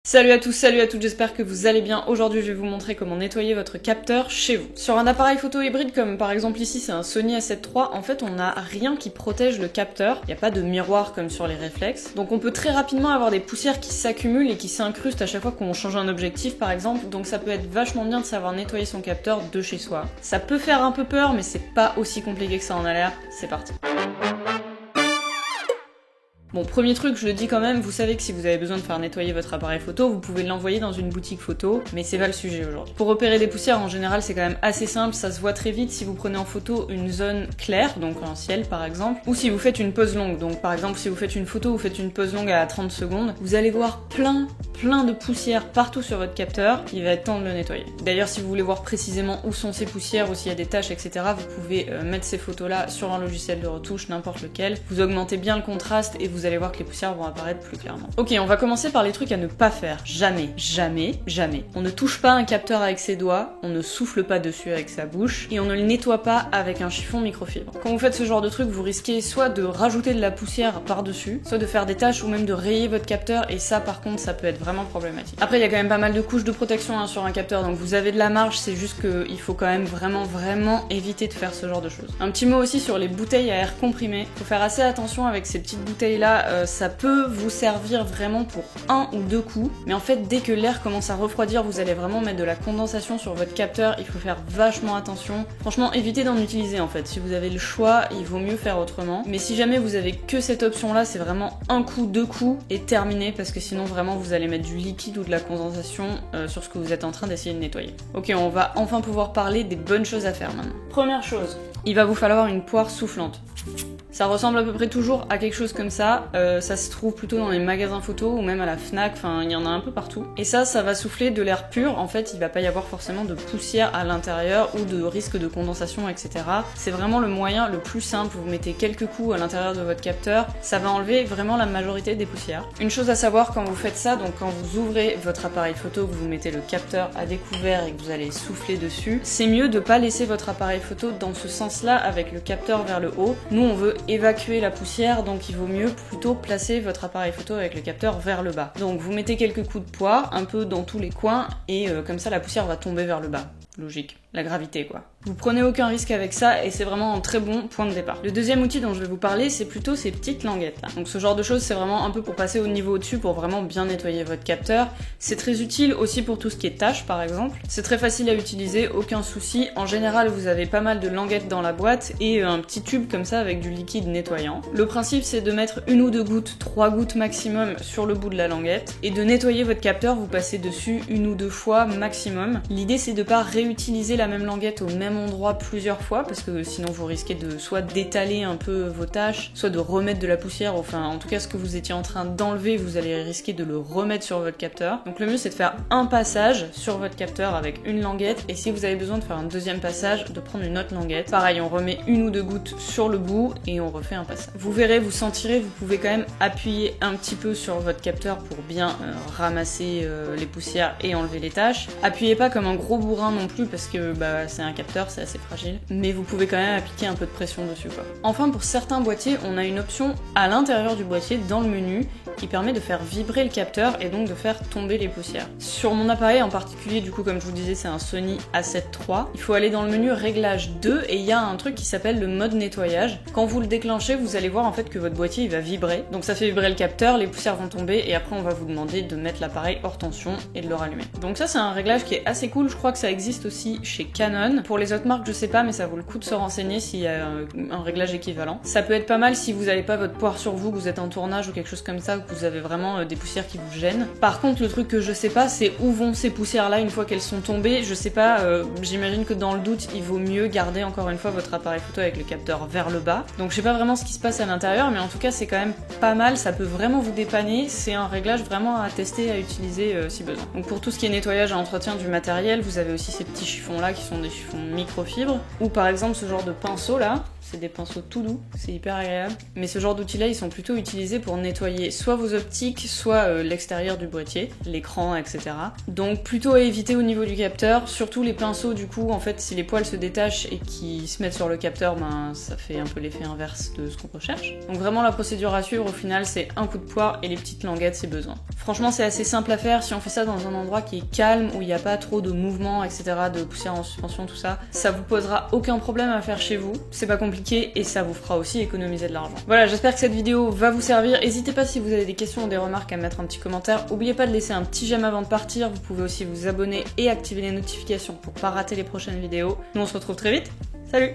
Salut à tous, salut à toutes, j'espère que vous allez bien. Aujourd'hui je vais vous montrer comment nettoyer votre capteur chez vous. Sur un appareil photo hybride comme par exemple ici c'est un Sony A7 III, en fait on n'a rien qui protège le capteur, il n'y a pas de miroir comme sur les réflexes. Donc on peut très rapidement avoir des poussières qui s'accumulent et qui s'incrustent à chaque fois qu'on change un objectif par exemple, donc ça peut être vachement bien de savoir nettoyer son capteur de chez soi. Ça peut faire un peu peur mais c'est pas aussi compliqué que ça en a l'air, c'est parti. Bon, premier truc, je le dis quand même, vous savez que si vous avez besoin de faire nettoyer votre appareil photo, vous pouvez l'envoyer dans une boutique photo, mais c'est pas le sujet aujourd'hui. Pour repérer des poussières, en général, c'est quand même assez simple, ça se voit très vite si vous prenez en photo une zone claire, donc un ciel par exemple, ou si vous faites une pause longue. Donc par exemple, si vous faites une photo, vous faites une pause longue à 30 secondes, vous allez voir plein de poussières partout sur votre capteur, il va être temps de le nettoyer. D'ailleurs, si vous voulez voir précisément où sont ces poussières, ou s'il y a des taches, etc., vous pouvez mettre ces photos-là sur un logiciel de retouche, n'importe lequel. Vous augmentez bien le contraste et vous allez voir que les poussières vont apparaître plus clairement. Ok, on va commencer par les trucs à ne pas faire. Jamais, jamais, jamais. On ne touche pas un capteur avec ses doigts, on ne souffle pas dessus avec sa bouche, et on ne le nettoie pas avec un chiffon microfibre. Quand vous faites ce genre de truc, vous risquez soit de rajouter de la poussière par-dessus, soit de faire des taches ou même de rayer votre capteur, et ça par contre, ça peut être vraiment problématique. Après, il y a quand même pas mal de couches de protection sur un capteur, donc vous avez de la marge, c'est juste qu'il faut quand même vraiment éviter de faire ce genre de choses. Un petit mot aussi sur les bouteilles à air comprimé. Faut faire assez attention avec ces petites bouteilles-là, ça peut vous servir vraiment pour un ou deux coups, mais en fait dès que l'air commence à refroidir, vous allez vraiment mettre de la condensation sur votre capteur, il faut faire vachement attention. Franchement, évitez d'en utiliser en fait, si vous avez le choix, il vaut mieux faire autrement. Mais si jamais vous avez que cette option là, c'est vraiment un coup, deux coups et terminé, parce que sinon vraiment vous allez mettre du liquide ou de la condensation sur ce que vous êtes en train d'essayer de nettoyer. Ok, on va enfin pouvoir parler des bonnes choses à faire maintenant. Première chose, il va vous falloir une poire soufflante. Ça ressemble à peu près toujours à quelque chose comme ça, ça se trouve plutôt dans les magasins photos ou même à la Fnac, enfin il y en a un peu partout. Et ça va souffler de l'air pur, en fait il va pas y avoir forcément de poussière à l'intérieur ou de risque de condensation, etc. C'est vraiment le moyen le plus simple, vous mettez quelques coups à l'intérieur de votre capteur, ça va enlever vraiment la majorité des poussières. Une chose à savoir quand vous faites ça, donc quand vous ouvrez votre appareil photo, que vous mettez le capteur à découvert et que vous allez souffler dessus, c'est mieux de pas laisser votre appareil photo dans ce sens-là avec le capteur vers le haut. Nous on veut évacuer la poussière, donc il vaut mieux plutôt placer votre appareil photo avec le capteur vers le bas. Donc vous mettez quelques coups de poire, un peu dans tous les coins, et comme ça la poussière va tomber vers le bas. Logique. La gravité quoi. Vous prenez aucun risque avec ça et c'est vraiment un très bon point de départ. Le deuxième outil dont je vais vous parler, c'est plutôt ces petites languettes là. Donc ce genre de choses, c'est vraiment un peu pour passer au niveau au-dessus, pour vraiment bien nettoyer votre capteur. C'est très utile aussi pour tout ce qui est tâches par exemple. C'est très facile à utiliser, aucun souci. En général, vous avez pas mal de languettes dans la boîte et un petit tube comme ça avec du liquide nettoyant. Le principe, c'est de mettre une ou deux gouttes, 3 gouttes maximum sur le bout de la languette et de nettoyer votre capteur. Vous passez dessus une ou deux fois maximum. L'idée, c'est de pas réutiliser la même languette au même endroit plusieurs fois, parce que sinon vous risquez de soit d'étaler un peu vos tâches, soit de remettre de la poussière, enfin en tout cas ce que vous étiez en train d'enlever, vous allez risquer de le remettre sur votre capteur. Donc le mieux c'est de faire un passage sur votre capteur avec une languette, et si vous avez besoin de faire un deuxième passage, de prendre une autre languette. Pareil, on remet une ou deux gouttes sur le bout et on refait un passage. Vous verrez, vous sentirez, vous pouvez quand même appuyer un petit peu sur votre capteur pour bien ramasser les poussières et enlever les tâches. Appuyez pas comme un gros bourrin non plus, parce que c'est un capteur, c'est assez fragile, mais vous pouvez quand même appliquer un peu de pression dessus quoi. Enfin, pour certains boîtiers, on a une option à l'intérieur du boîtier, dans le menu, qui permet de faire vibrer le capteur et donc de faire tomber les poussières. Sur mon appareil en particulier, du coup comme je vous disais, c'est un Sony A7 III, il faut aller dans le menu réglage 2 et il y a un truc qui s'appelle le mode nettoyage. Quand vous le déclenchez, vous allez voir en fait que votre boîtier il va vibrer, donc ça fait vibrer le capteur, les poussières vont tomber et après on va vous demander de mettre l'appareil hors tension et de le rallumer. Donc ça c'est un réglage qui est assez cool, je crois que ça existe aussi chez Canon. Pour les autres marques je sais pas, mais ça vaut le coup de se renseigner s'il y a un réglage équivalent. Ça peut être pas mal si vous n'avez pas votre poire sur vous, que vous êtes en tournage ou quelque chose comme ça, ou que vous avez vraiment des poussières qui vous gênent. Par contre le truc que je sais pas, c'est où vont ces poussières là une fois qu'elles sont tombées. Je sais pas, j'imagine que dans le doute il vaut mieux garder encore une fois votre appareil photo avec le capteur vers le bas. Donc je sais pas vraiment ce qui se passe à l'intérieur, mais en tout cas c'est quand même pas mal, ça peut vraiment vous dépanner. C'est un réglage vraiment à tester, à utiliser si besoin. Donc pour tout ce qui est nettoyage et entretien du matériel, vous avez aussi ces petits chiffons là qui sont des chiffons microfibres, ou par exemple ce genre de pinceau là, c'est des pinceaux tout doux, c'est hyper agréable. Mais ce genre d'outils là ils sont plutôt utilisés pour nettoyer soit vos optiques, soit l'extérieur du boîtier, l'écran, etc. Donc plutôt à éviter au niveau du capteur, surtout les pinceaux du coup en fait si les poils se détachent et qui se mettent sur le capteur, ben ça fait un peu l'effet inverse de ce qu'on recherche. Donc vraiment la procédure à suivre au final c'est un coup de poire et les petites languettes si besoin. Franchement c'est assez simple à faire, si on fait ça dans un endroit qui est calme, où il n'y a pas trop de mouvements, etc., de poussière en suspension, tout ça, ça vous posera aucun problème à faire chez vous, c'est pas compliqué et ça vous fera aussi économiser de l'argent. Voilà, j'espère que cette vidéo va vous servir, n'hésitez pas si vous avez des questions ou des remarques à mettre un petit commentaire, n'oubliez pas de laisser un petit j'aime avant de partir, vous pouvez aussi vous abonner et activer les notifications pour pas rater les prochaines vidéos. Nous on se retrouve très vite, salut!